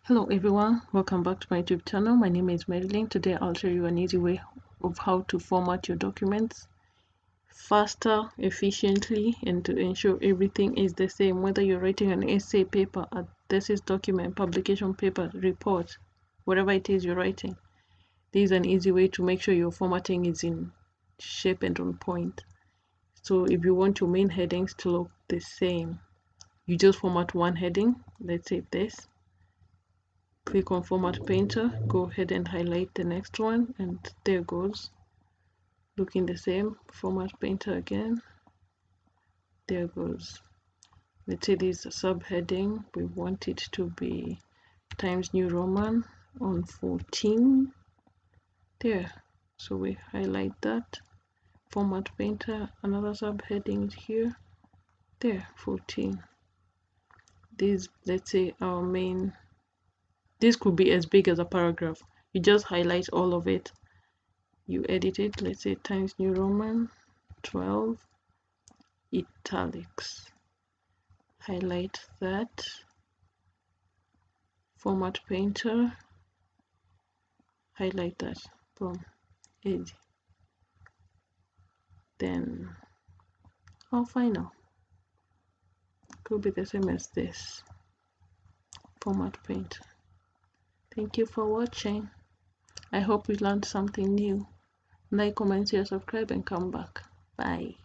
Hello everyone, welcome back to my YouTube channel. My name is Marilyn. Today I'll show you an easy way of how to format your documents faster, efficiently, and to ensure everything is the same, whether you're writing an essay, paper, a thesis document, publication paper, report, whatever it is you're writing. This is an easy way to make sure your formatting is in shape and on point. So if you want your main headings to look the same, you just format one heading. Let's say this. Click on Format Painter, go ahead and highlight the next one, and there goes, looking the same. Format Painter again, there goes. Let's say this subheading, we want it to be Times New Roman on 14, there. So we highlight that, Format Painter, another subheading is here, there, 14. This, let's say our main, this could be as big as a paragraph. You just highlight all of it, you edit it, let's say Times New Roman 12, italics, highlight that, Format Painter, highlight that, boom, edit, then our final could be the same as this, Format Painter. Thank you for watching. I hope you learned something new. Like, comment, share, subscribe, and come back. Bye.